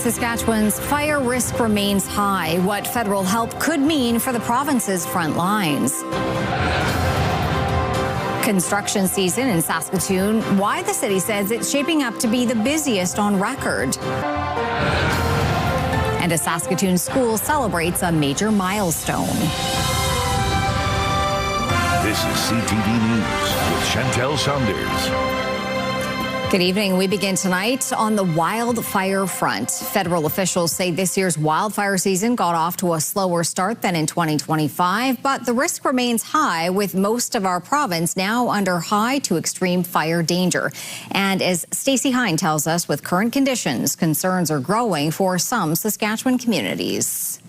Saskatchewan's fire risk remains high. What federal help could mean for the province's front lines. Construction season in Saskatoon. Why the city says it's shaping up to be the busiest on record. And a Saskatoon school celebrates a major milestone. This is CTV News with Chantel Saunders. Good evening. We begin tonight on the wildfire front. Federal officials say this year's wildfire season got off to a slower start than in 2025, but the risk remains high, with most of our province now under high to extreme fire danger. And as Stacey Hine tells us, with current conditions, concerns are growing for some Saskatchewan communities.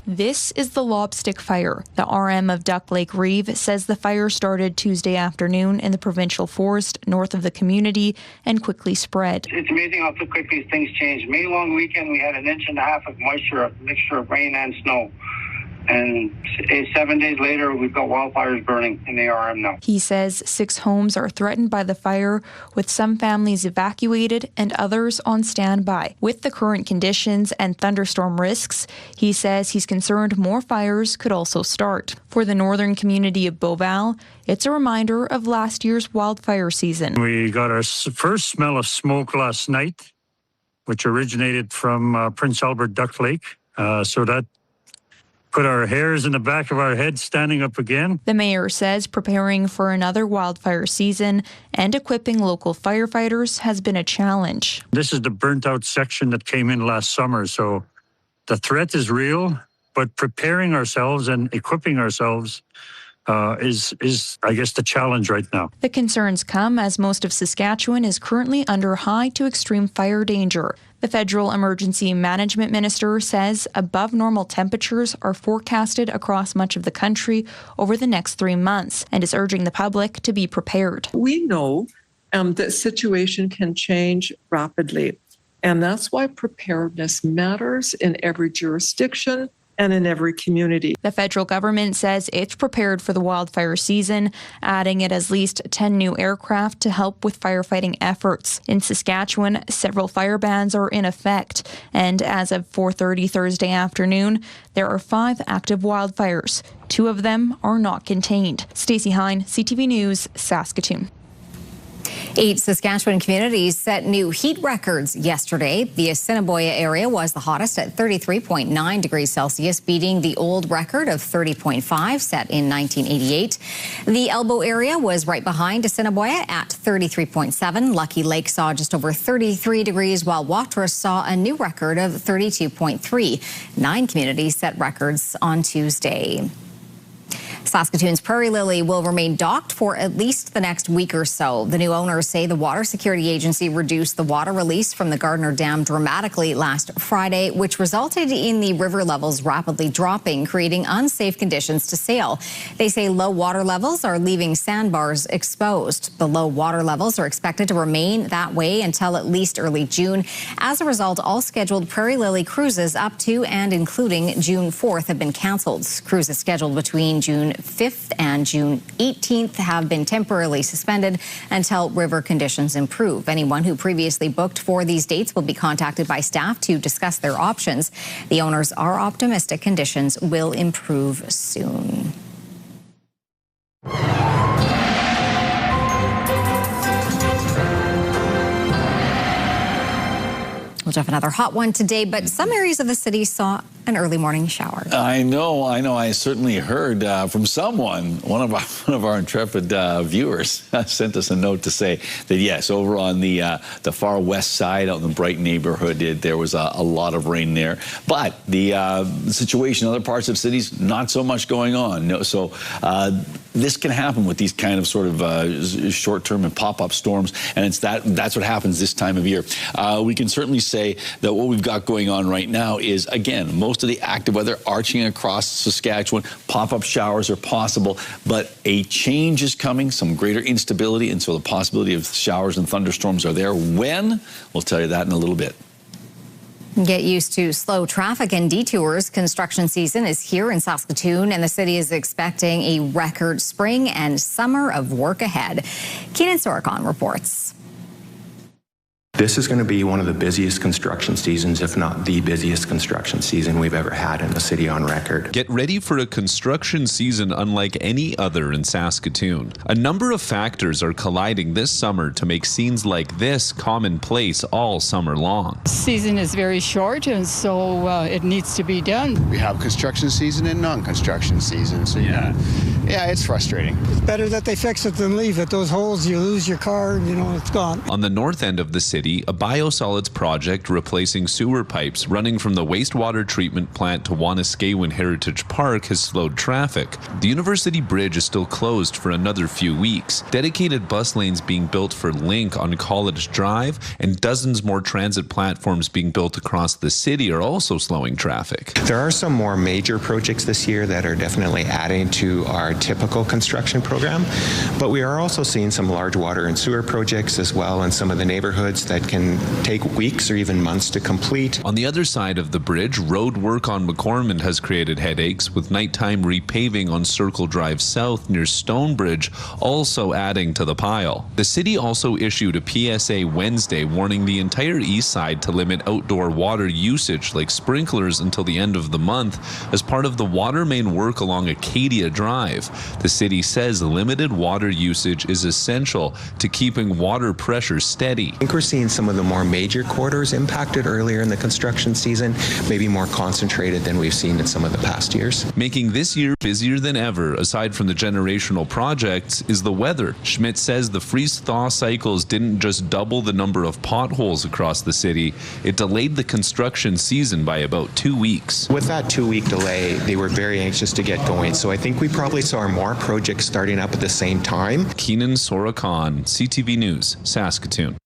This is the Lobstick Fire. The RM of Duck Lake Reeve says the fire started Tuesday afternoon in the provincial forest north of the community and quickly spread. It's amazing how quickly things change. May long weekend, we had 1.5 inches of moisture, a mixture of rain and snow. And 7 days later, we've got wildfires burning in the RM now. He says 6 homes are threatened by the fire, with some families evacuated and others on standby. With the current conditions and thunderstorm risks, he says he's concerned more fires could also start. For the northern community of Beauval, it's a reminder of last year's wildfire season. We got our first smell of smoke last night, which originated from Prince Albert Duck Lake. So that put our hairs in the back of our head standing up again. The mayor says preparing for another wildfire season and equipping local firefighters has been a challenge. This is the burnt out section that came in last summer, so the threat is real, but preparing ourselves and equipping ourselves is, I guess, the challenge right now. The concerns come as most of Saskatchewan is currently under high to extreme fire danger. The federal emergency management minister says above normal temperatures are forecasted across much of the country over the next 3 months and is urging the public to be prepared. We know that situation can change rapidly, and that's why preparedness matters in every jurisdiction and in every community. The federal government says it's prepared for the wildfire season, adding it at least 10 new aircraft to help with firefighting efforts. In Saskatchewan, several fire bans are in effect, and as of 4:30 Thursday afternoon, there are 5 active wildfires. 2 of them are not contained. Stacey Hine, CTV News, Saskatoon. 8 Saskatchewan communities set new heat records yesterday. The Assiniboia area was the hottest at 33.9 degrees Celsius, beating the old record of 30.5 set in 1988. The Elbow area was right behind Assiniboia at 33.7. Lucky Lake saw just over 33 degrees, while Watrous saw a new record of 32.3. 9 communities set records on Tuesday. Saskatoon's Prairie Lily will remain docked for at least the next week or so. The new owners say the Water Security Agency reduced the water release from the Gardner Dam dramatically last Friday, which resulted in the river levels rapidly dropping, creating unsafe conditions to sail. They say low water levels are leaving sandbars exposed. The low water levels are expected to remain that way until at least early June. As a result, all scheduled Prairie Lily cruises up to and including June 4th have been canceled. Cruises scheduled between June 5th and June 18th have been temporarily suspended until river conditions improve. Anyone who previously booked for these dates will be contacted by staff to discuss their options. The owners are optimistic conditions will improve soon. We'll have another hot one today, but some areas of the city saw an early morning shower. I know. I certainly heard from someone, one of our intrepid viewers sent us a note to say that, yes, over on the far west side out in the Bright neighborhood, there was a lot of rain there. But the situation in other parts of cities, not so much going on. No, so this can happen with these kind of sort of short-term and pop-up storms, and that's what happens this time of year. We can certainly say that what we've got going on right now is, again, most of the active weather arching across Saskatchewan. Pop-up showers are possible, but a change is coming, some greater instability, and so the possibility of showers and thunderstorms are there. When? We'll tell you that in a little bit. Get used to slow traffic and detours. Construction season is here in Saskatoon, and the city is expecting a record spring and summer of work ahead. Keenan Sorokon reports. This is going to be one of the busiest construction seasons, if not the busiest construction season we've ever had in the city on record. Get ready for a construction season unlike any other in Saskatoon. A number of factors are colliding this summer to make scenes like this commonplace all summer long. The season is very short, and so it needs to be done. We have construction season and non-construction season, so yeah, it's frustrating. It's better that they fix it than leave it. Those holes, you lose your car, it's gone. On the north end of the city, a biosolids project replacing sewer pipes running from the wastewater treatment plant to Wanuskewin Heritage Park has slowed traffic. The University Bridge is still closed for another few weeks. Dedicated bus lanes being built for Link on College Drive and dozens more transit platforms being built across the city are also slowing traffic. There are some more major projects this year that are definitely adding to our typical construction program, but we are also seeing some large water and sewer projects as well in some of the neighborhoods that can take weeks or even months to complete. On the other side of the bridge, road work on McCormick has created headaches, with nighttime repaving on Circle Drive South near Stonebridge also adding to the pile. The city also issued a PSA Wednesday warning the entire east side to limit outdoor water usage like sprinklers until the end of the month as part of the water main work along Acadia Drive. The city says limited water usage is essential to keeping water pressure steady. I think we're seeing some of the more major corridors impacted earlier in the construction season, maybe more concentrated than we've seen in some of the past years. Making this year busier than ever, aside from the generational projects, is the weather. Schmidt says the freeze-thaw cycles didn't just double the number of potholes across the city, it delayed the construction season by about 2 weeks. With that 2-week delay, they were very anxious to get going, so I think we probably saw more projects starting up at the same time. Keenan Sorakan, CTV News, Saskatoon.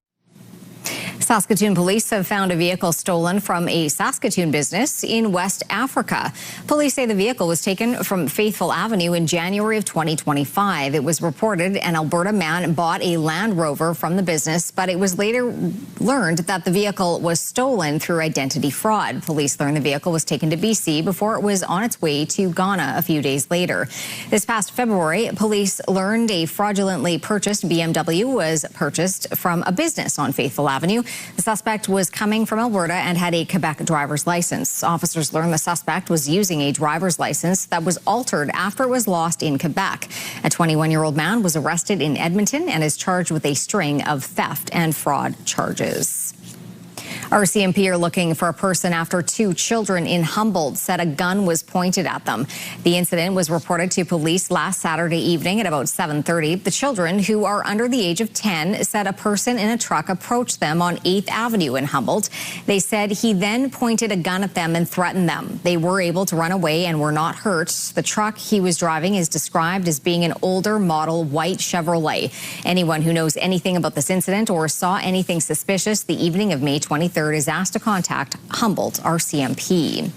Saskatoon police have found a vehicle stolen from a Saskatoon business in West Africa. Police say the vehicle was taken from Faithful Avenue in January of 2025. It was reported an Alberta man bought a Land Rover from the business, but it was later learned that the vehicle was stolen through identity fraud. Police learned the vehicle was taken to BC before it was on its way to Ghana a few days later. This past February, police learned a fraudulently purchased BMW was purchased from a business on Faithful Avenue. The suspect was coming from Alberta and had a Quebec driver's license. Officers learned the suspect was using a driver's license that was altered after it was lost in Quebec. A 21-year-old man was arrested in Edmonton and is charged with a string of theft and fraud charges. RCMP are looking for a person after 2 children in Humboldt said a gun was pointed at them. The incident was reported to police last Saturday evening at about 7:30. The children, who are under the age of 10, said a person in a truck approached them on 8th Avenue in Humboldt. They said he then pointed a gun at them and threatened them. They were able to run away and were not hurt. The truck he was driving is described as being an older model white Chevrolet. Anyone who knows anything about this incident or saw anything suspicious the evening of May 23rd is asked to contact Humboldt RCMP.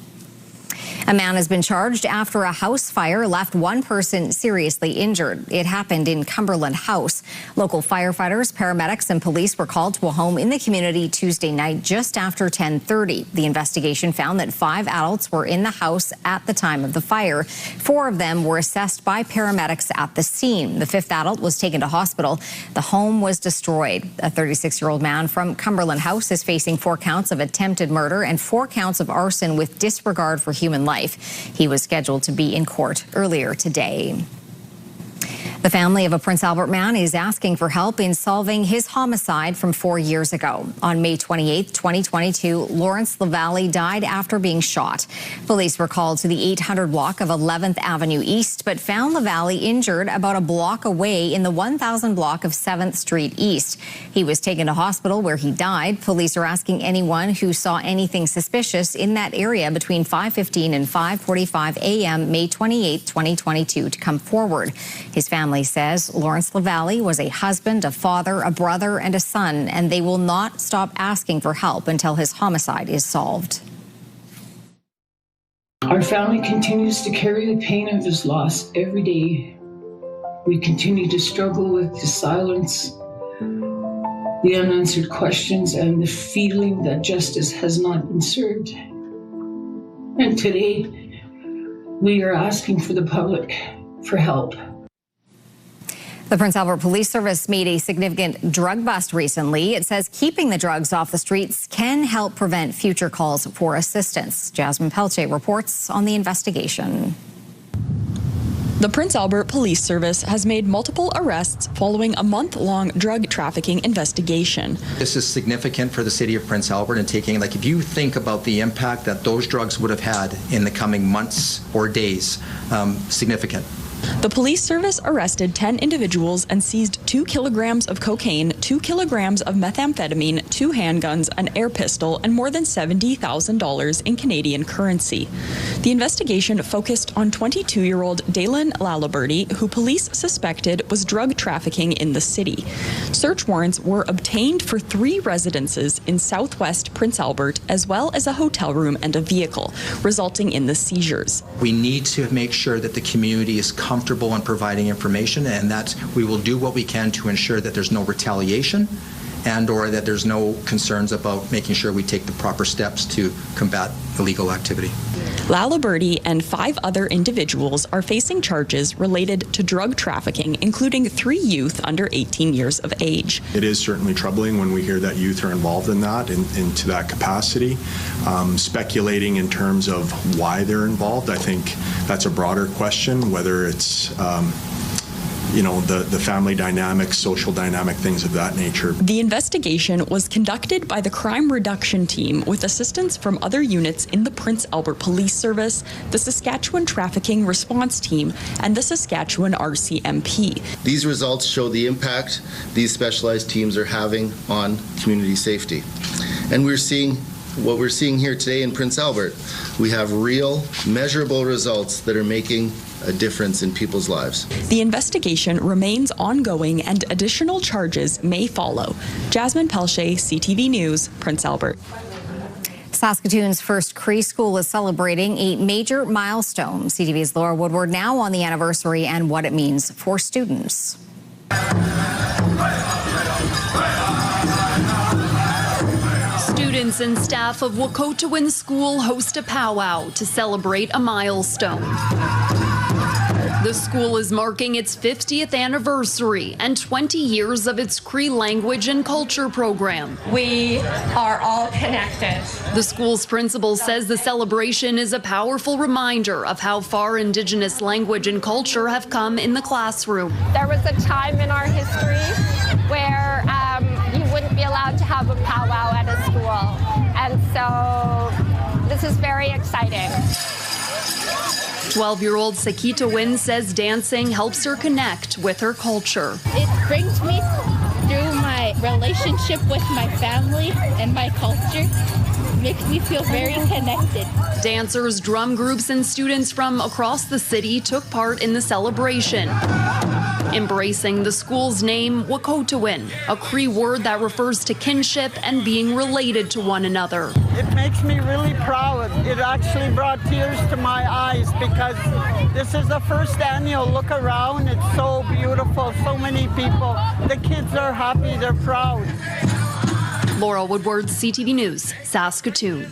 A man has been charged after a house fire left one person seriously injured. It happened in Cumberland House. Local firefighters, paramedics, and police were called to a home in the community Tuesday night just after 10:30. The investigation found that 5 adults were in the house at the time of the fire. 4 of them were assessed by paramedics at the scene. The 5th adult was taken to hospital. The home was destroyed. A 36-year-old man from Cumberland House is facing 4 counts of attempted murder and 4 counts of arson with disregard for human life. He was scheduled to be in court earlier today. The family of a Prince Albert man is asking for help in solving his homicide from 4 years ago. On May 28, 2022, Lawrence LaValle died after being shot. Police were called to the 800 block of 11th Avenue East, but found LaValle injured about a block away in the 1000 block of 7th Street East. He was taken to hospital where he died. Police are asking anyone who saw anything suspicious in that area between 5:15 and 5:45 a.m. May 28, 2022 to come forward. His family says Lawrence LaValle was a husband, a father, a brother, and a son, and they will not stop asking for help until his homicide is solved. Our family continues to carry the pain of his loss every day. We continue to struggle with the silence, the unanswered questions, and the feeling that justice has not been served. And today, we are asking for the public for help. The Prince Albert Police Service made a significant drug bust recently. It says keeping the drugs off the streets can help prevent future calls for assistance. Jasmine Pelche reports on the investigation. The Prince Albert Police Service has made multiple arrests following a month-long drug trafficking investigation. This is significant for the city of Prince Albert, and if you think about the impact that those drugs would have had in the coming months or days, significant. The police service arrested 10 individuals and seized 2 kilograms of cocaine, 2 kilograms of methamphetamine, 2 handguns, an air pistol, and more than $70,000 in Canadian currency. The investigation focused on 22-year-old Dalen Laliberty, who police suspected was drug trafficking in the city. Search warrants were obtained for 3 residences in southwest Prince Albert, as well as a hotel room and a vehicle, resulting in the seizures. We need to make sure that the community is comfortable in providing information, and that we will do what we can to ensure that there's no retaliation and or that there's no concerns about making sure we take the proper steps to combat illegal activity. Laliberty and 5 other individuals are facing charges related to drug trafficking, including 3 youth under 18 years of age. It is certainly troubling when we hear that youth are involved in that, into that capacity. Speculating in terms of why they're involved, I think that's a broader question, whether it's the family dynamics, social dynamic, things of that nature. The investigation was conducted by the Crime Reduction Team with assistance from other units in the Prince Albert Police Service, the Saskatchewan Trafficking Response Team, and the Saskatchewan RCMP. These results show the impact these specialized teams are having on community safety. And what we're seeing here today in Prince Albert, we have real, measurable results that are making a difference in people's lives. The investigation remains ongoing and additional charges may follow. Jasmine Pelche, CTV News, Prince Albert. Saskatoon's first Cree school is celebrating a major milestone. CTV's Laura Woodward now on the anniversary and what it means for students. Students and staff of Wildfire School host a powwow to celebrate a milestone. The school is marking its 50th anniversary and 20 years of its Cree language and culture program. We are all connected. The school's principal says the celebration is a powerful reminder of how far Indigenous language and culture have come in the classroom. There was a time in our history where you wouldn't be allowed to have a powwow at a school. And so this is very exciting. 12-year-old Sakita Wynn says dancing helps her connect with her culture. It brings me through my relationship with my family and my culture. Makes me feel very connected. Dancers, drum groups, and students from across the city took part in the celebration. Embracing the school's name, Wakotawin, a Cree word that refers to kinship and being related to one another. It makes me really proud. It actually brought tears to my eyes because this is the first annual look around. It's so beautiful, so many people. The kids are happy, they're proud. Laura Woodward, CTV News, Saskatoon.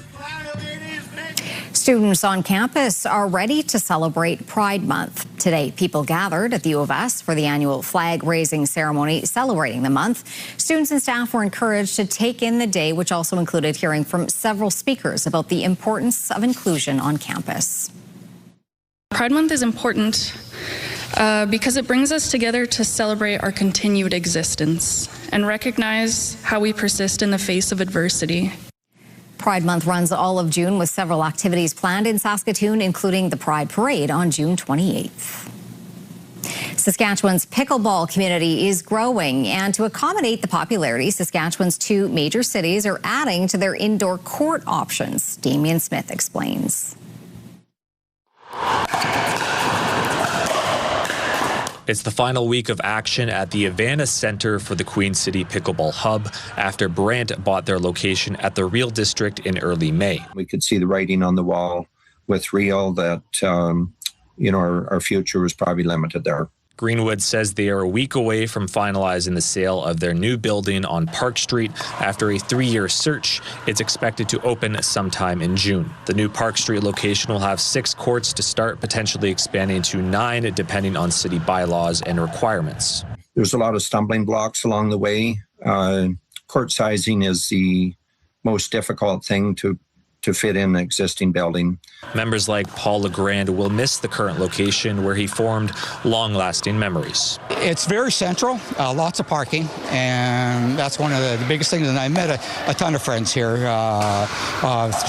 Students on campus are ready to celebrate Pride Month. Today, people gathered at the U of S for the annual flag-raising ceremony celebrating the month. Students and staff were encouraged to take in the day, which also included hearing from several speakers about the importance of inclusion on campus. Pride Month is important because it brings us together to celebrate our continued existence and recognize how we persist in the face of adversity. Pride Month runs all of June with several activities planned in Saskatoon, including the Pride Parade on June 28th. Saskatchewan's pickleball community is growing, and to accommodate the popularity, Saskatchewan's 2 major cities are adding to their indoor court options. Damian Smith explains. It's the final week of action at the Havana Center for the Queen City Pickleball Hub after Brandt bought their location at the Real District in early May. We could see the writing on the wall with Real that, our future was probably limited there. Greenwood says they are a week away from finalizing the sale of their new building on Park Street. After a 3-year search, it's expected to open sometime in June. The new Park Street location will have 6 courts to start, potentially expanding to 9 depending on city bylaws and requirements. There's a lot of stumbling blocks along the way. Court sizing is the most difficult thing to fit in an existing building. Members like Paul LeGrand will miss the current location where he formed long-lasting memories. It's very central, lots of parking, and that's one of the biggest things. And I met a ton of friends here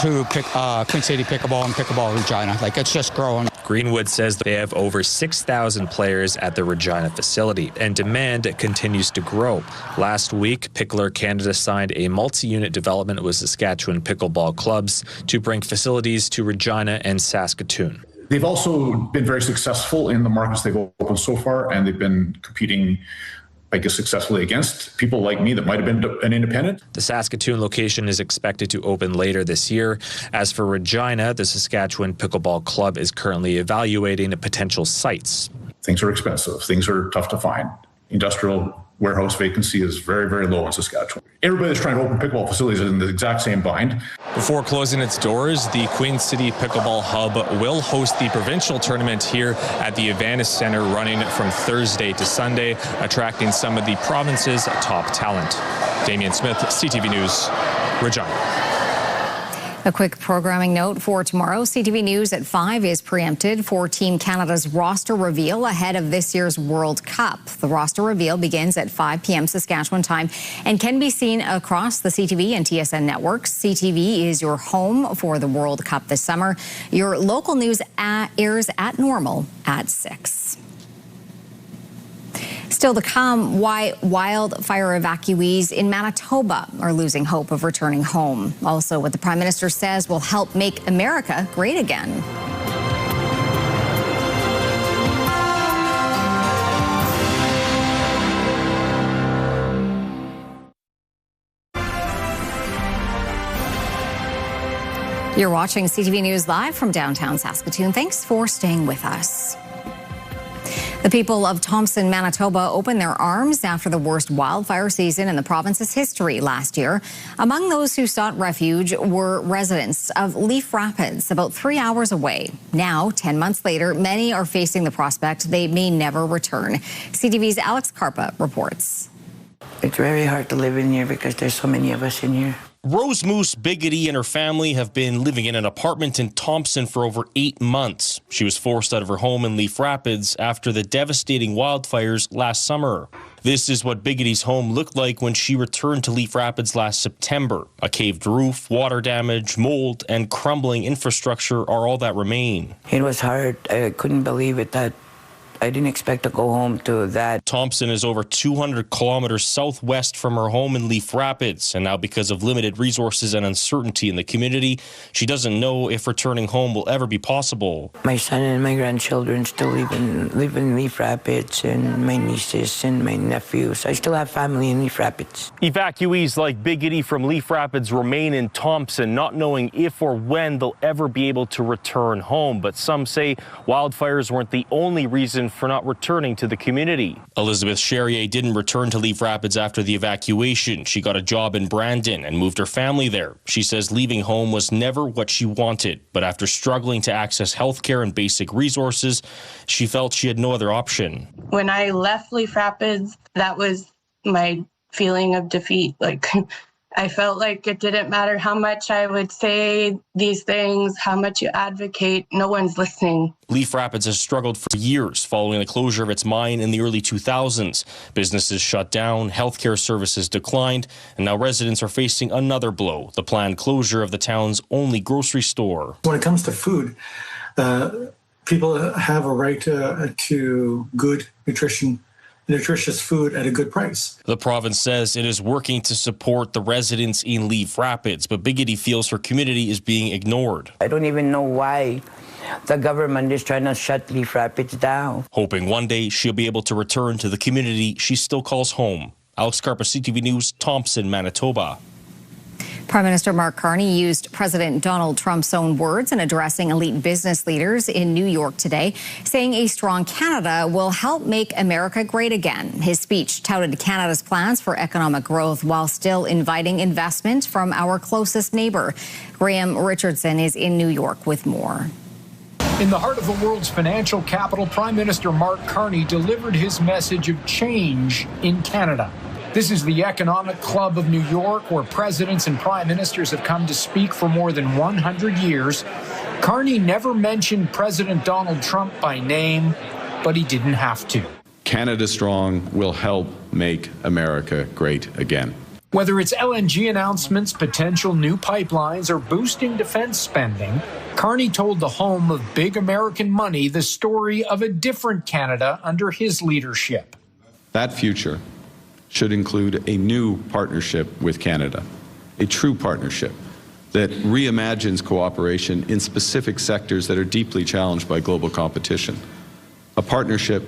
through Queen City Pickleball and Pickleball Regina. Like, it's just growing. Greenwood says they have over 6,000 players at the Regina facility, and demand continues to grow. Last week, Pickler Canada signed a multi-unit development with Saskatchewan pickleball clubs to bring facilities to Regina and Saskatoon. They've also been very successful in the markets they've opened so far, and they've been competing, I guess, successfully against people like me that might have been an independent. The Saskatoon location is expected to open later this year. As for Regina, the Saskatchewan Pickleball Club is currently evaluating potential sites. Things are expensive. Things are tough to find. Industrial warehouse vacancy is very, very low in Saskatchewan. Everybody that's trying to open pickleball facilities is in the exact same bind. Before closing its doors, the Queen City Pickleball Hub will host the provincial tournament here at the Evanis Centre, running from Thursday to Sunday, attracting some of the province's top talent. Damian Smith, CTV News, Regina. A quick programming note for tomorrow. CTV News at 5 is preempted for Team Canada's roster reveal ahead of this year's World Cup. The roster reveal begins at 5 p.m. Saskatchewan time and can be seen across the CTV and TSN networks. CTV is your home for the World Cup this summer. Your local news airs at normal at 6. Still to come, why wildfire evacuees in Manitoba are losing hope of returning home. Also, what the Prime Minister says will help make America great again. You're watching CTV News live from downtown Saskatoon. Thanks for staying with us. The people of Thompson, Manitoba opened their arms after the worst wildfire season in the province's history last year. Among those who sought refuge were residents of Leaf Rapids, about 3 hours away. Now, 10 months later, many are facing the prospect they may never return. CTV's Alex Karpa reports. It's very hard to live in here because there's so many of us in here. Rose Moose Biggity and her family have been living in an apartment in Thompson for over 8 months. She was forced out of her home in Leaf Rapids after the devastating wildfires last summer. This is what Biggity's home looked like when she returned to Leaf Rapids last September. A caved roof, water damage, mold, and crumbling infrastructure are all that remain. It was hard. I couldn't believe it that I didn't expect to go home to that. Thompson is over 200 kilometers southwest from her home in Leaf Rapids, and now because of limited resources and uncertainty in the community, she doesn't know if returning home will ever be possible. My son and my grandchildren still live in Leaf Rapids, and my nieces and my nephews. I still have family in Leaf Rapids. Evacuees like Biggity from Leaf Rapids remain in Thompson, not knowing if or when they'll ever be able to return home. But some say wildfires weren't the only reason for not returning to the community. Elizabeth Charrier didn't return to Leaf Rapids after the evacuation. She got a job in Brandon and moved her family there. She says leaving home was never what she wanted, but after struggling to access healthcare and basic resources, she felt she had no other option. When I left Leaf Rapids, that was my feeling of defeat. Like, I felt like it didn't matter how much I would say these things, how much you advocate, no one's listening. Leaf Rapids has struggled for years following the closure of its mine in the early 2000s. Businesses shut down, healthcare services declined, and now residents are facing another blow, the planned closure of the town's only grocery store. When it comes to food, people have a right to good nutritious food at a good price. The province says it is working to support the residents in Leaf Rapids, but Biggity feels her community is being ignored. I don't even know why the government is trying to shut Leaf Rapids down. Hoping one day she'll be able to return to the community she still calls home. Alex Karpa, CTV News, Thompson, Manitoba. Prime Minister Mark Carney used President Donald Trump's own words in addressing elite business leaders in New York today, saying a strong Canada will help make America great again. His speech touted Canada's plans for economic growth while still inviting investment from our closest neighbor. Graham Richardson is in New York with more. In the heart of the world's financial capital, Prime Minister Mark Carney delivered his message of change in Canada. This is the Economic Club of New York, where presidents and prime ministers have come to speak for more than 100 years. Carney never mentioned President Donald Trump by name, but he didn't have to. Canada Strong will help make America great again. Whether it's LNG announcements, potential new pipelines, or boosting defense spending, Carney told the home of big American money the story of a different Canada under his leadership. That future should include a new partnership with Canada, a true partnership that reimagines cooperation in specific sectors that are deeply challenged by global competition, a partnership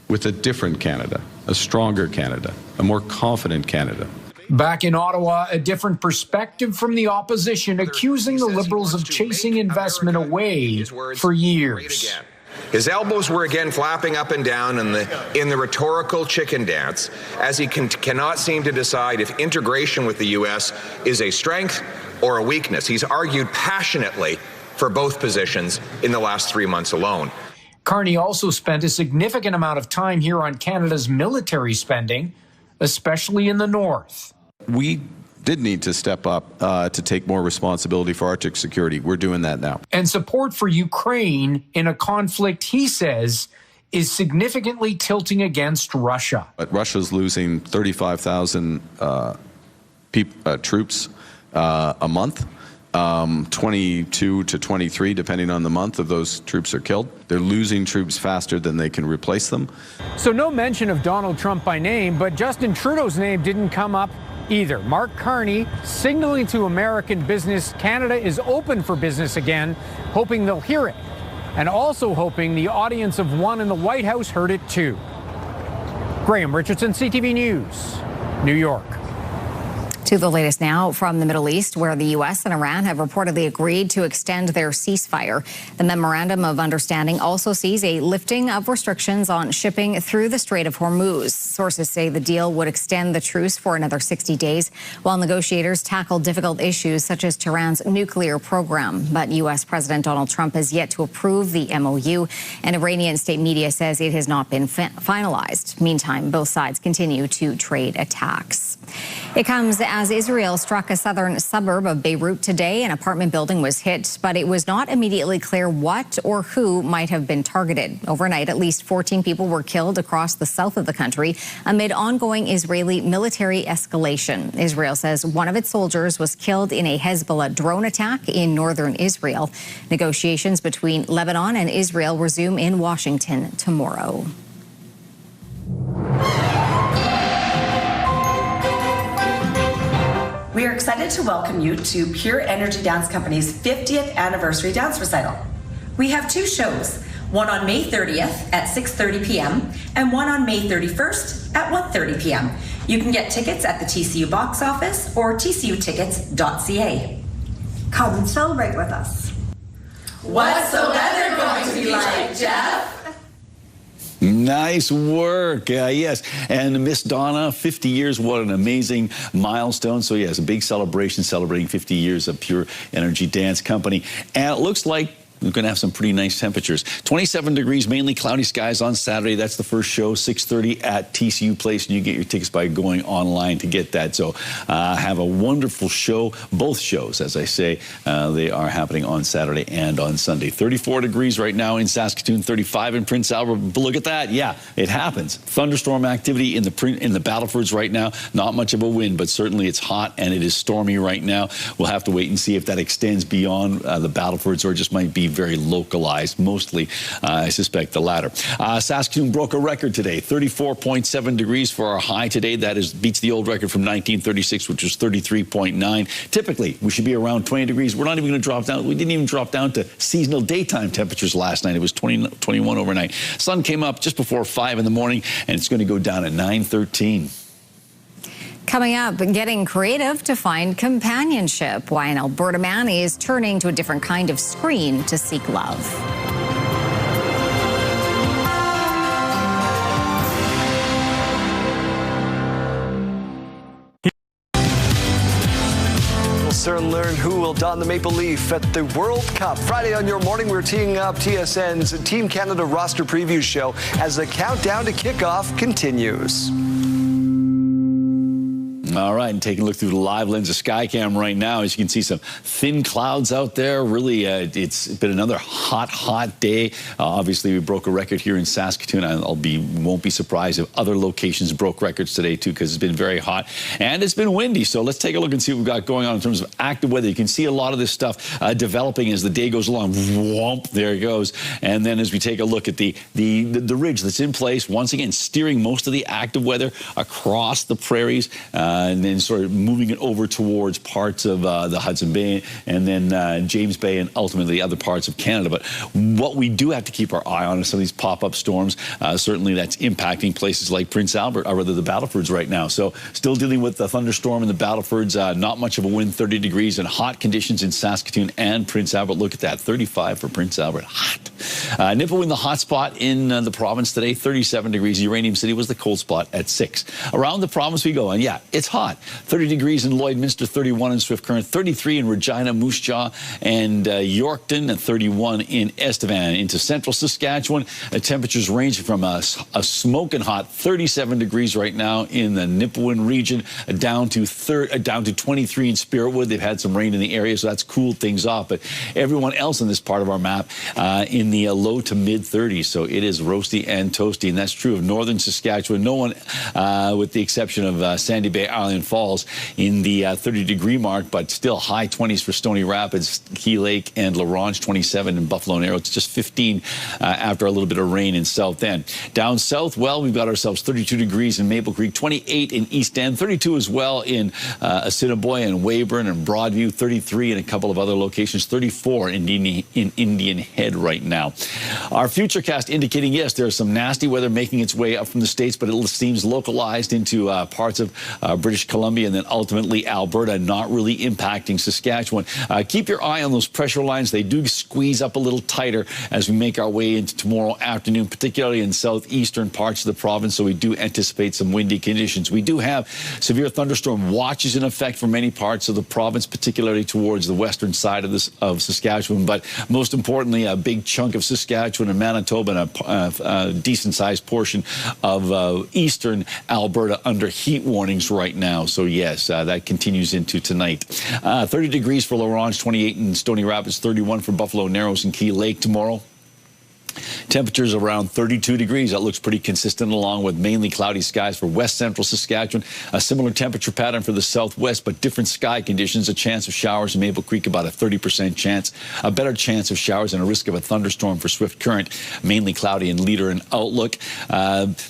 with a different Canada, a stronger Canada, a more confident Canada. Back in Ottawa, a different perspective from the opposition, accusing the Liberals of chasing investment away for years. His elbows were again flapping up and down in the rhetorical chicken dance, as he cannot seem to decide if integration with the U.S. is a strength or a weakness. He's argued passionately for both positions in the last 3 months alone. Carney also spent a significant amount of time here on Canada's military spending, especially in the north. We did need to step up to take more responsibility for Arctic security. We're doing that now. And support for Ukraine in a conflict he says is significantly tilting against Russia. But Russia's losing 35,000 troops a month. 22 to 23, depending on the month, of those troops are killed. They're losing troops faster than they can replace them. So no mention of Donald Trump by name, but Justin Trudeau's name didn't come up either. Mark Carney signaling to American business Canada is open for business again, hoping they'll hear it, and also hoping the audience of one in the White House heard it too. Graham Richardson, CTV News, New York. To the latest now from the Middle East, where the U.S. and Iran have reportedly agreed to extend their ceasefire. The memorandum of understanding also sees a lifting of restrictions on shipping through the Strait of Hormuz. Sources say the deal would extend the truce for another 60 days, while negotiators tackle difficult issues such as Tehran's nuclear program. But U.S. President Donald Trump has yet to approve the MOU, and Iranian state media says it has not been finalized. Meantime, both sides continue to trade attacks. It comes as Israel struck a southern suburb of Beirut today. An apartment building was hit, but it was not immediately clear what or who might have been targeted. Overnight, at least 14 people were killed across the south of the country amid ongoing Israeli military escalation. Israel says one of its soldiers was killed in a Hezbollah drone attack in northern Israel. Negotiations between Lebanon and Israel resume in Washington tomorrow. We are excited to welcome you to Pure Energy Dance Company's 50th anniversary dance recital. We have two shows, one on May 30th at 6:30 p.m. and one on May 31st at 1:30 p.m. You can get tickets at the TCU box office or tcutickets.ca. Come and celebrate with us. What's the weather going to be like, Jeff? Nice work. Yes. And Miss Donna, 50 years, what an amazing milestone. So, yes, a big celebration celebrating 50 years of Pure Energy Dance Company. And it looks like we're going to have some pretty nice temperatures. 27 degrees, mainly cloudy skies on Saturday. That's the first show, 6:30 at TCU Place. And you get your tickets by going online to get that. So have a wonderful show. Both shows, as I say, they are happening on Saturday and on Sunday. 34 degrees right now in Saskatoon, 35 in Prince Albert. But look at that. Yeah, it happens. Thunderstorm activity in the Battlefords right now. Not much of a wind, but certainly it's hot and it is stormy right now. We'll have to wait and see if that extends beyond the Battlefords or just might be very localized, mostly, I suspect the latter. Saskatoon broke a record today, 34.7 degrees for our high today. That beats the old record from 1936, which was 33.9. Typically, we should be around 20 degrees. We're not even going to drop down. We didn't even drop down to seasonal daytime temperatures last night. It was 21 overnight. Sun came up just before 5 in the morning, and it's going to go down at 9:13. Coming up, getting creative to find companionship. Why an Alberta man is turning to a different kind of screen to seek love. Well, and learn who will don the maple leaf at the World Cup. Friday on Your Morning, we're teeing up TSN's Team Canada roster preview show as the countdown to kickoff continues. All right, and taking a look through the live lens of Skycam right now, as you can see some thin clouds out there. Really, it's been another hot day. Obviously, we broke a record here in Saskatoon. Won't be surprised if other locations broke records today too, because it's been very hot and it's been windy. So let's take a look and see what we've got going on in terms of active weather. You can see a lot of this stuff developing as the day goes along. Whoomp, there it goes. And then as we take a look at the ridge that's in place, once again steering most of the active weather across the prairies. And then sort of moving it over towards parts of the Hudson Bay and then James Bay and ultimately other parts of Canada. But what we do have to keep our eye on is some of these pop-up storms. Certainly that's impacting places like Prince Albert, or rather the Battlefords right now. So still dealing with the thunderstorm in the Battlefords. Not much of a wind, 30 degrees and hot conditions in Saskatoon and Prince Albert. Look at that, 35 for Prince Albert. Hot. Nipawin, the hot spot in the province today, 37 degrees. Uranium City was the cold spot at 6. Around the province we go, and yeah, it's hot. 30 degrees in Lloydminster, 31 in Swift Current, 33 in Regina, Moose Jaw, and Yorkton, and 31 in Estevan. Into central Saskatchewan, temperatures ranging from a smoking hot 37 degrees right now in the Nipawin region, down to 23 in Spiritwood. They've had some rain in the area, so that's cooled things off. But everyone else in this part of our map in the low to mid 30s, so it is roasty and toasty, and that's true of northern Saskatchewan. No one, with the exception of Sandy Bay, Island Falls, in the 30-degree mark, but still high 20s for Stony Rapids, Key Lake, and La Ronge, 27 in Buffalo Narrows. It's just 15 after a little bit of rain in South End. Down south, well, we've got ourselves 32 degrees in Maple Creek, 28 in East End, 32 as well in Assiniboia and Weyburn and Broadview, 33 in a couple of other locations, 34 in Indian Head right now. Our futurecast indicating, yes, there's some nasty weather making its way up from the States, but it seems localized into parts of British Columbia and then ultimately Alberta, not really impacting Saskatchewan. Keep your eye on those pressure lines. They do squeeze up a little tighter as we make our way into tomorrow afternoon, particularly in southeastern parts of the province, so we do anticipate some windy conditions. We do have severe thunderstorm watches in effect for many parts of the province, particularly towards the western side of Saskatchewan, but most importantly, a big chunk of Saskatchewan and Manitoba and a decent-sized portion of eastern Alberta under heat warnings right now. So yes, that continues into tonight. 30 degrees for La Ronge, 28 in Stony Rapids, 31 for Buffalo Narrows and Key Lake tomorrow. Temperatures around 32 degrees. That looks pretty consistent, along with mainly cloudy skies for west central Saskatchewan. A similar temperature pattern for the southwest, but different sky conditions. A chance of showers in Maple Creek, about a 30% chance. A better chance of showers and a risk of a thunderstorm for Swift Current. Mainly cloudy in Leader and Outlook.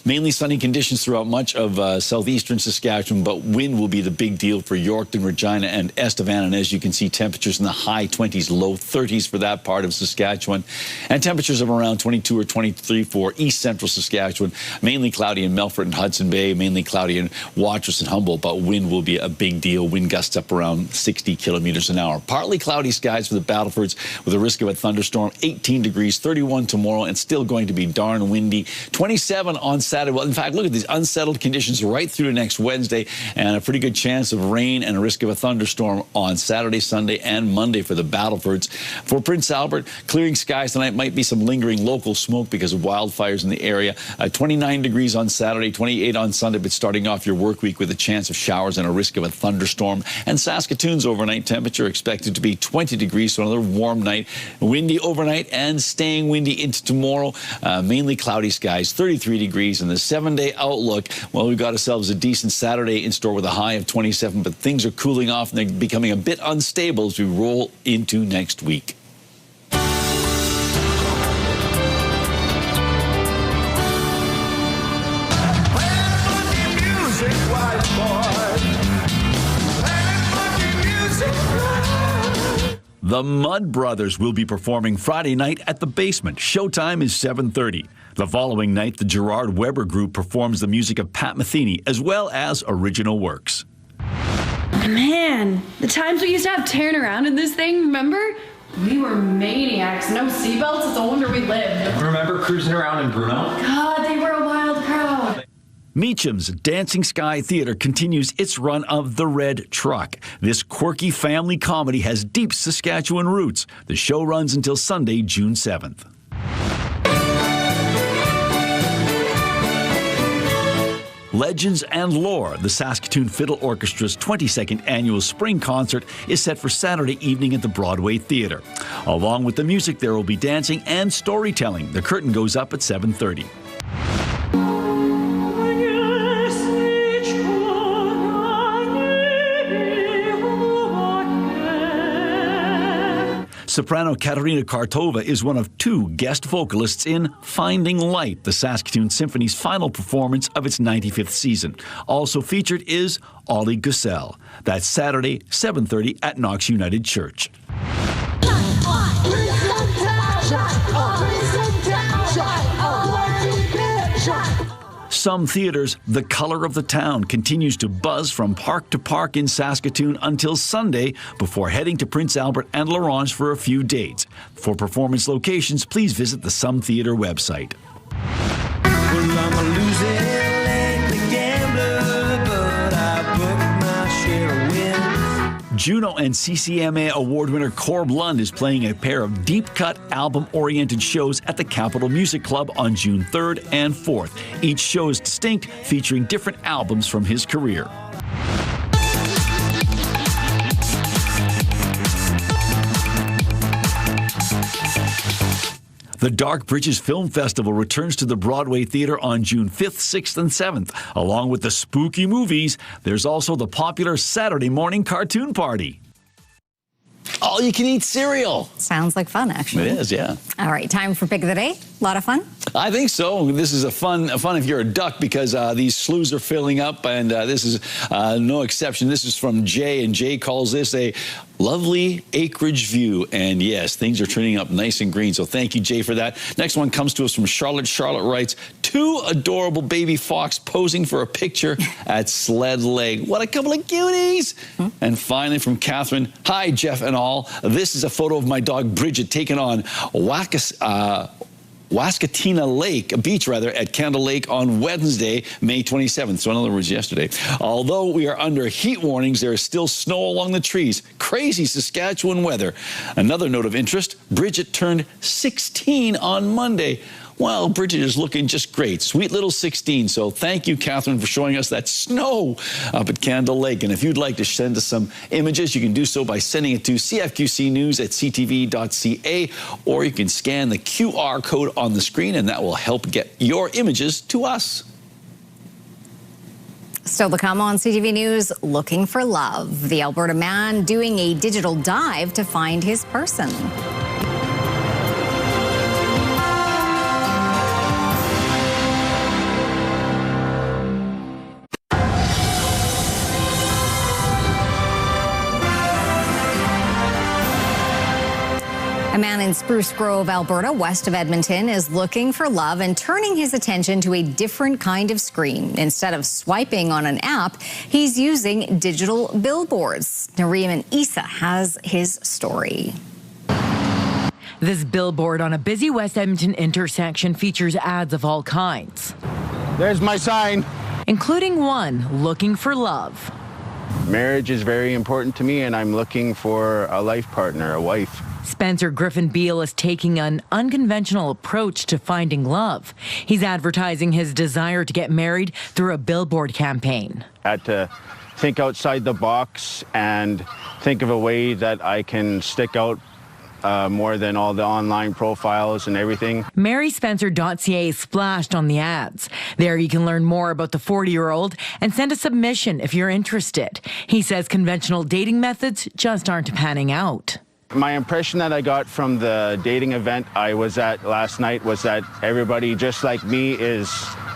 Mainly sunny conditions throughout much of southeastern Saskatchewan, but wind will be the big deal for Yorkton, Regina, and Estevan. And as you can see, temperatures in the high 20s, low 30s for that part of Saskatchewan. And temperatures of around 22 or 23 for east central Saskatchewan. Mainly cloudy in Melfort and Hudson Bay, mainly cloudy in Watrous and Humboldt, but wind will be a big deal. Wind gusts up around 60 kilometers an hour. Partly cloudy skies for the Battlefords with a risk of a thunderstorm. 18 degrees, 31 tomorrow, and still going to be darn windy. 27 on Saturday. Well, in fact, look at these unsettled conditions right through to next Wednesday, and a pretty good chance of rain and a risk of a thunderstorm on Saturday, Sunday, and Monday for the Battlefords. For Prince Albert, clearing skies tonight. Might be some lingering local smoke because of wildfires in the area. 29 degrees on Saturday, 28 on Sunday, but starting off your work week with a chance of showers and a risk of a thunderstorm. And Saskatoon's overnight temperature expected to be 20 degrees, so another warm night. Windy overnight and staying windy into tomorrow. Mainly cloudy skies, 33 degrees. And the 7-day outlook, well, we've got ourselves a decent Saturday in store with a high of 27, but things are cooling off and they're becoming a bit unstable as we roll into next week. The Mud Brothers will be performing Friday night at the Basement. Showtime is 7:30. The following night, the Gerard Weber Group performs the music of Pat Metheny, as well as original works. Man, the times we used to have tearing around in this thing, remember? We were maniacs. No seatbelts, it's a wonder we lived. Remember cruising around in Bruno? God, they were a wild crowd. Meacham's Dancing Sky Theatre continues its run of The Red Truck. This quirky family comedy has deep Saskatchewan roots. The show runs until Sunday, June 7th. Legends and Lore, the Saskatoon Fiddle Orchestra's 22nd annual spring concert, is set for Saturday evening at the Broadway Theatre. Along with the music, there will be dancing and storytelling. The curtain goes up at 7:30. Soprano Katerina Kartova is one of 2 guest vocalists in Finding Light, the Saskatoon Symphony's final performance of its 95th season. Also featured is Ollie Gussell. That's Saturday, 7:30 at Knox United Church. Some theaters, The Color of the Town continues to buzz from park to park in Saskatoon until Sunday before heading to Prince Albert and La Ronge for a few dates. For performance locations, please visit the Some Theatre website. Juno and CCMA award winner Corb Lund is playing a pair of deep-cut, album-oriented shows at the Capitol Music Club on June 3rd and 4th. Each show is distinct, featuring different albums from his career. The Dark Bridges Film Festival returns to the Broadway Theatre on June 5th, 6th, and 7th. Along with the spooky movies, there's also the popular Saturday morning cartoon party. All you can eat cereal. Sounds like fun, actually. It is, yeah. All right, time for Pick of the Day. A lot of fun? I think so. This is a fun if you're a duck, because these sloughs are filling up, and this is no exception. This is from Jay, and Jay calls this a lovely acreage view. And yes, things are turning up nice and green. So thank you, Jay, for that. Next one comes to us from Charlotte. Charlotte writes, 2 adorable baby fox posing for a picture at Sled Lake. What a couple of cuties. And finally from Catherine, hi, Jeff and all. This is a photo of my dog Bridget taken on Waskatina Lake, beach rather, at Candle Lake on Wednesday, May 27th. So in other words, yesterday. Although we are under heat warnings, there is still snow along the trees. Crazy Saskatchewan weather. Another note of interest, Bridget turned 16 on Monday. Well, Bridget is looking just great. Sweet little 16. So thank you, Catherine, for showing us that snow up at Candle Lake. And if you'd like to send us some images, you can do so by sending it to cfqcnews@ctv.ca, or you can scan the QR code on the screen, and that will help get your images to us. Still to come on CTV News, looking for love. The Alberta man doing a digital dive to find his person. A man in Spruce Grove, Alberta, west of Edmonton, is looking for love and turning his attention to a different kind of screen. Instead of swiping on an app, he's using digital billboards. Nareem Issa has his story. This billboard on a busy West Edmonton intersection features ads of all kinds. There's my sign. Including one, looking for love. Marriage is very important to me, and I'm looking for a life partner, a wife. Spencer Griffin Beale is taking an unconventional approach to finding love. He's advertising his desire to get married through a billboard campaign. I had to think outside the box and think of a way that I can stick out more than all the online profiles and everything. MarySpencer.ca splashed on the ads. There you can learn more about the 40-year-old and send a submission if you're interested. He says conventional dating methods just aren't panning out. My impression that I got from the dating event I was at last night was that everybody, just like me, is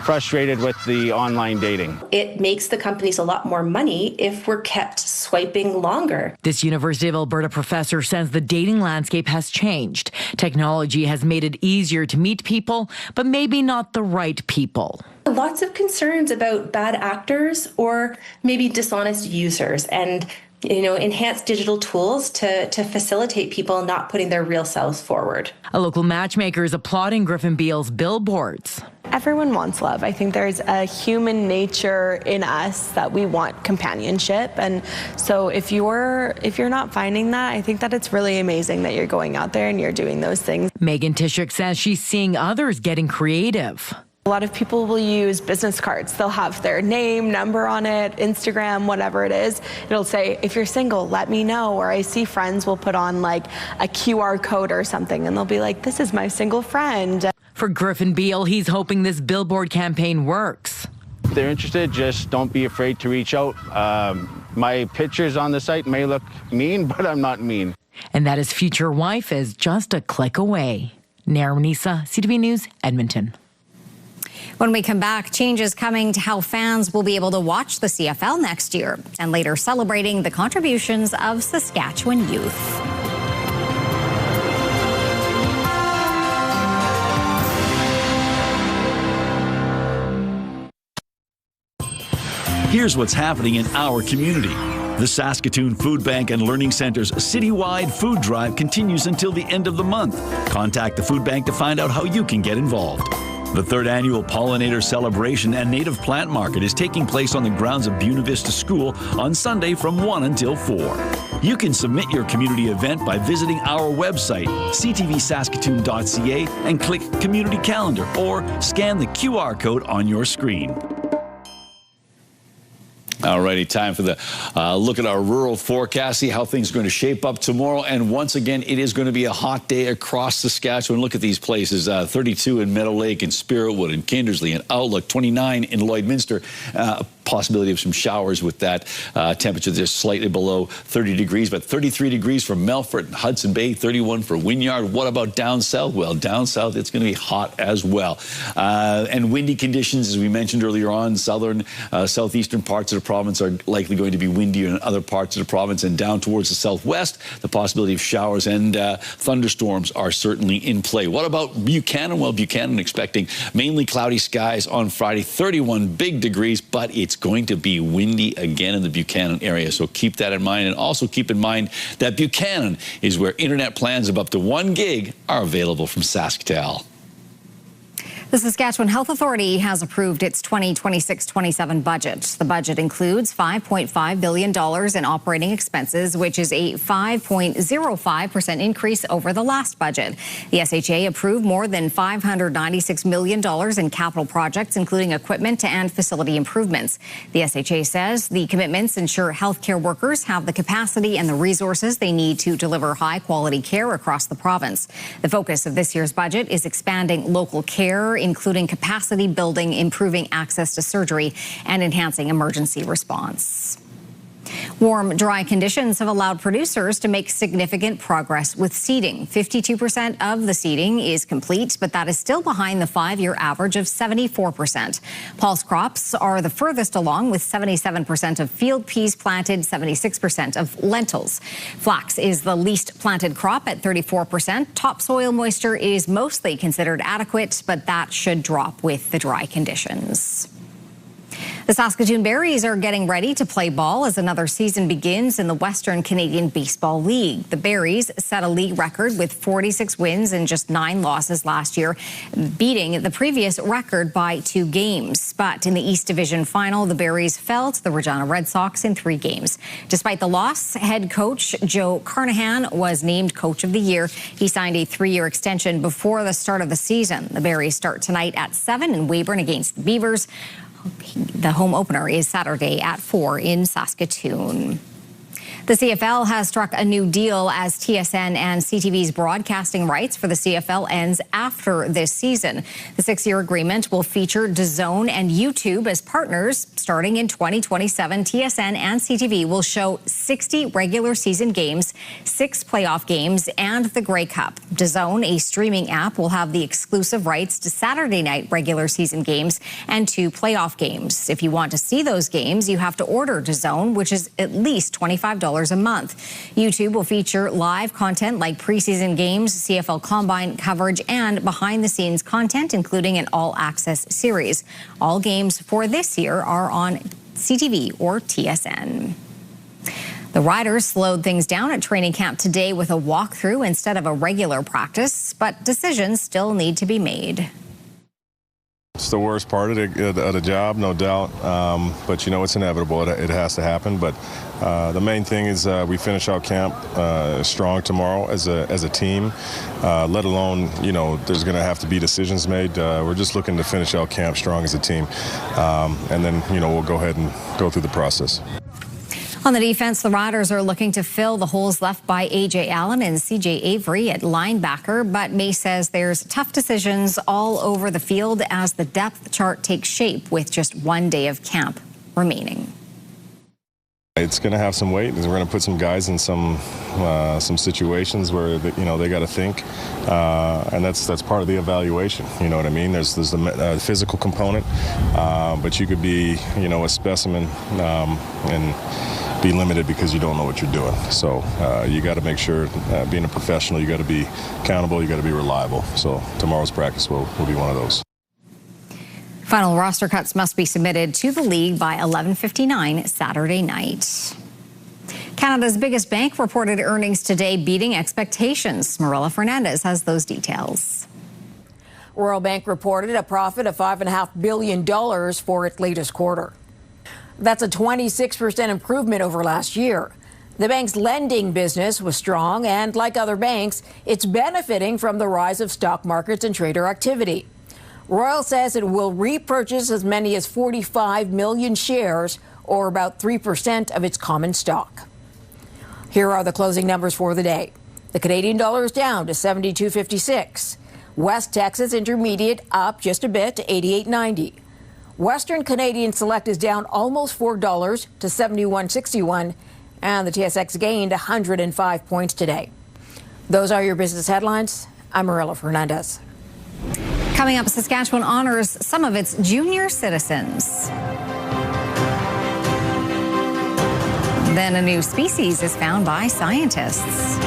frustrated with the online dating. It makes the companies a lot more money if we're kept swiping longer. This University of Alberta professor says the dating landscape has changed. Technology has made it easier to meet people, but maybe not the right people. Lots of concerns about bad actors or maybe dishonest users, and enhanced digital tools to facilitate people not putting their real selves forward. A local matchmaker is applauding Griffin Beale's billboards. Everyone wants love. I think there's a human nature in us that we want companionship. And so if you're not finding that, I think that it's really amazing that you're going out there and you're doing those things. Megan Tishuk says she's seeing others getting creative. A lot of people will use business cards. They'll have their name, number on it, Instagram, whatever it is. It'll say, if you're single, let me know. Or I see friends will put on like a QR code or something, and they'll be like, this is my single friend. For Griffin Beale, he's hoping this billboard campaign works. If they're interested, just don't be afraid to reach out. My pictures on the site may look mean, but I'm not mean. And that his future wife is just a click away. Nair Manisa, CTV News, Edmonton. When we come back, changes coming to how fans will be able to watch the CFL next year, and later celebrating the contributions of Saskatchewan youth. Here's what's happening in our community. The Saskatoon Food Bank and Learning Center's citywide food drive continues until the end of the month. Contact the food bank to find out how you can get involved. The third annual Pollinator Celebration and Native Plant Market is taking place on the grounds of Buena Vista School on Sunday from 1 until 4. You can submit your community event by visiting our website, ctvsaskatoon.ca, and click Community Calendar or scan the QR code on your screen. Alrighty, time for the look at our rural forecast, see how things are going to shape up tomorrow. And once again, it is going to be a hot day across Saskatchewan. Look at these places, 32 in Meadow Lake and Spiritwood and Kindersley and Outlook, 29 in Lloydminster. Possibility of some showers with that temperature just slightly below 30 degrees, but 33 degrees for Melfort and Hudson Bay, 31 for Wynyard. What about down south? Well, down south, it's going to be hot as well. And windy conditions, as we mentioned earlier on, southern, southeastern parts of the province are likely going to be windier in other parts of the province, and down towards the southwest, the possibility of showers and thunderstorms are certainly in play. What about Buchanan? Well, Buchanan expecting mainly cloudy skies on Friday, 31 big degrees, but it's going to be windy again in the Buchanan area, so keep that in mind. And also keep in mind that Buchanan is where internet plans of up to 1 gig are available from SaskTel. The Saskatchewan Health Authority has approved its 2026-27 budget. The budget includes $5.5 billion in operating expenses, which is a 5.05% increase over the last budget. The SHA approved more than $596 million in capital projects, including equipment and facility improvements. The SHA says the commitments ensure healthcare workers have the capacity and the resources they need to deliver high-quality care across the province. The focus of this year's budget is expanding local care, including capacity building, improving access to surgery, and enhancing emergency response. Warm, dry conditions have allowed producers to make significant progress with seeding. 52% of the seeding is complete, but that is still behind the 5-year average of 74%. Pulse crops are the furthest along, with 77% of field peas planted, 76% of lentils. Flax is the least planted crop at 34%. Topsoil moisture is mostly considered adequate, but that should drop with the dry conditions. The Saskatoon Berries are getting ready to play ball as another season begins in the Western Canadian Baseball League. The Berries set a league record with 46 wins and just 9 losses last year, beating the previous record by 2 games. But in the East Division final, the Berries fell to the Regina Red Sox in 3 games. Despite the loss, head coach Joe Carnahan was named Coach of the Year. He signed a 3-year extension before the start of the season. The Berries start tonight at 7 in Weyburn against the Beavers. The home opener is Saturday at 4 in Saskatoon. The CFL has struck a new deal as TSN and CTV's broadcasting rights for the CFL ends after this season. The 6-year agreement will feature DAZN and YouTube as partners. Starting in 2027, TSN and CTV will show 60 regular season games, 6 playoff games, and the Grey Cup. DAZN, a streaming app, will have the exclusive rights to Saturday night regular season games and 2 playoff games. If you want to see those games, you have to order DAZN, which is at least $25 a month. YouTube will feature live content like preseason games, CFL Combine coverage, and behind-the-scenes content, including an all-access series. All games for this year are on CTV or TSN. The riders slowed things down at training camp today with a walkthrough instead of a regular practice, but decisions still need to be made. It's the worst part of the job, no doubt, but it's inevitable. It has to happen. But the main thing is we finish out camp strong tomorrow as a team. Let alone, there's going to have to be decisions made. We're just looking to finish out camp strong as a team, and then we'll go ahead and go through the process. On the defense, the Riders are looking to fill the holes left by A.J. Allen and C.J. Avery at linebacker, but May says there's tough decisions all over the field as the depth chart takes shape with just 1 day of camp remaining. It's going to have some weight. We're going to put some guys in some situations where they got to think, and that's part of the evaluation. You know what I mean? There's the physical component, but you could be a specimen and be limited because you don't know what you're doing. So you got to make sure, being a professional, you got to be accountable, you got to be reliable. So tomorrow's practice will be one of those. Final roster cuts must be submitted to the league by 11:59 Saturday night. Canada's biggest bank reported earnings today, beating expectations. Marilla Fernandez has those details. Royal Bank reported a profit of $5.5 billion for its latest quarter. That's a 26% improvement over last year. The bank's lending business was strong, and like other banks, it's benefiting from the rise of stock markets and trader activity. Royal says it will repurchase as many as 45 million shares, or about 3% of its common stock. Here are the closing numbers for the day. The Canadian dollar is down to 72.56. West Texas Intermediate up just a bit to 88.90. Western Canadian Select is down almost $4 to 71.61, and the TSX gained 105 points today. Those are your business headlines. I'm Marilla Fernandez. Coming up, Saskatchewan honors some of its junior citizens. Then a new species is found by scientists.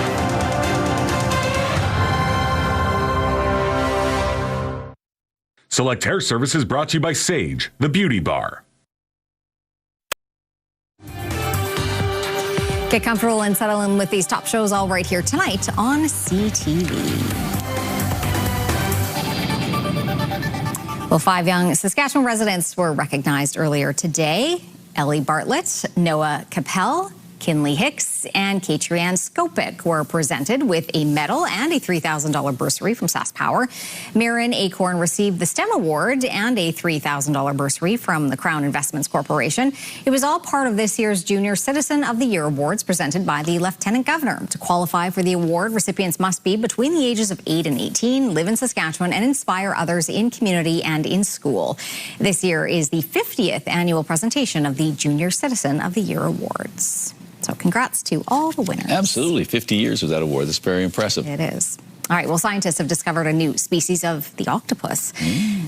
Select Hair Service is brought to you by Sage, the Beauty Bar. Get comfortable and settle in with these top shows all right here tonight on CTV. Well, 5 young Saskatchewan residents were recognized earlier today. Ellie Bartlett, Noah Capel, Kinley Hicks, and Katrianne Skopik were presented with a medal and a $3,000 bursary from Sask Power. Mirren Acorn received the STEM Award and a $3,000 bursary from the Crown Investments Corporation. It was all part of this year's Junior Citizen of the Year Awards presented by the Lieutenant Governor. To qualify for the award, recipients must be between the ages of 8 and 18, live in Saskatchewan, and inspire others in community and in school. This year is the 50th annual presentation of the Junior Citizen of the Year Awards. So congrats to all the winners. Absolutely. 50 years of that award. That's very impressive. It is. All right. Well, scientists have discovered a new species of the octopus.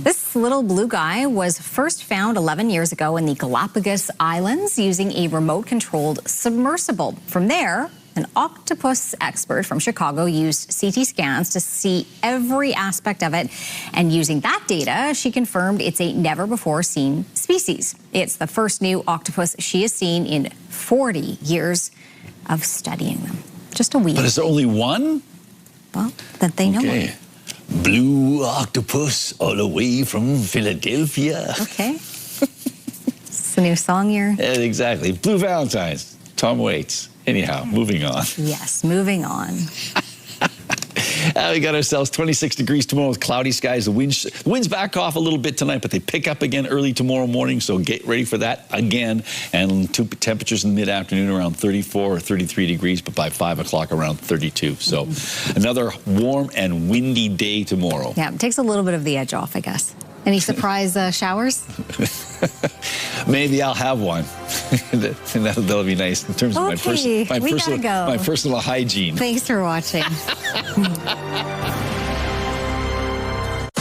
This little blue guy was first found 11 years ago in the Galapagos Islands using a remote-controlled submersible. From there, an octopus expert from Chicago used CT scans to see every aspect of it. And using that data, she confirmed it's a never-before-seen species. It's the first new octopus she has seen in 40 years of studying them. Just a week. But is there only one? Well, that they know of. Blue octopus all the way from Philadelphia. Okay. It's the new song here. Yeah, exactly. Blue Valentines. Tom Waits. Anyhow, moving on. Yes, moving on. We got ourselves 26 degrees tomorrow with cloudy skies. The winds back off a little bit tonight, but they pick up again early tomorrow morning, so get ready for that again. And temperatures in the mid-afternoon around 34 or 33 degrees, but by 5 o'clock around 32. So another warm and windy day tomorrow. Yeah, it takes a little bit of the edge off, I guess. Any surprise showers? Maybe I'll have one. That'll be nice in terms of my personal hygiene. Thanks for watching.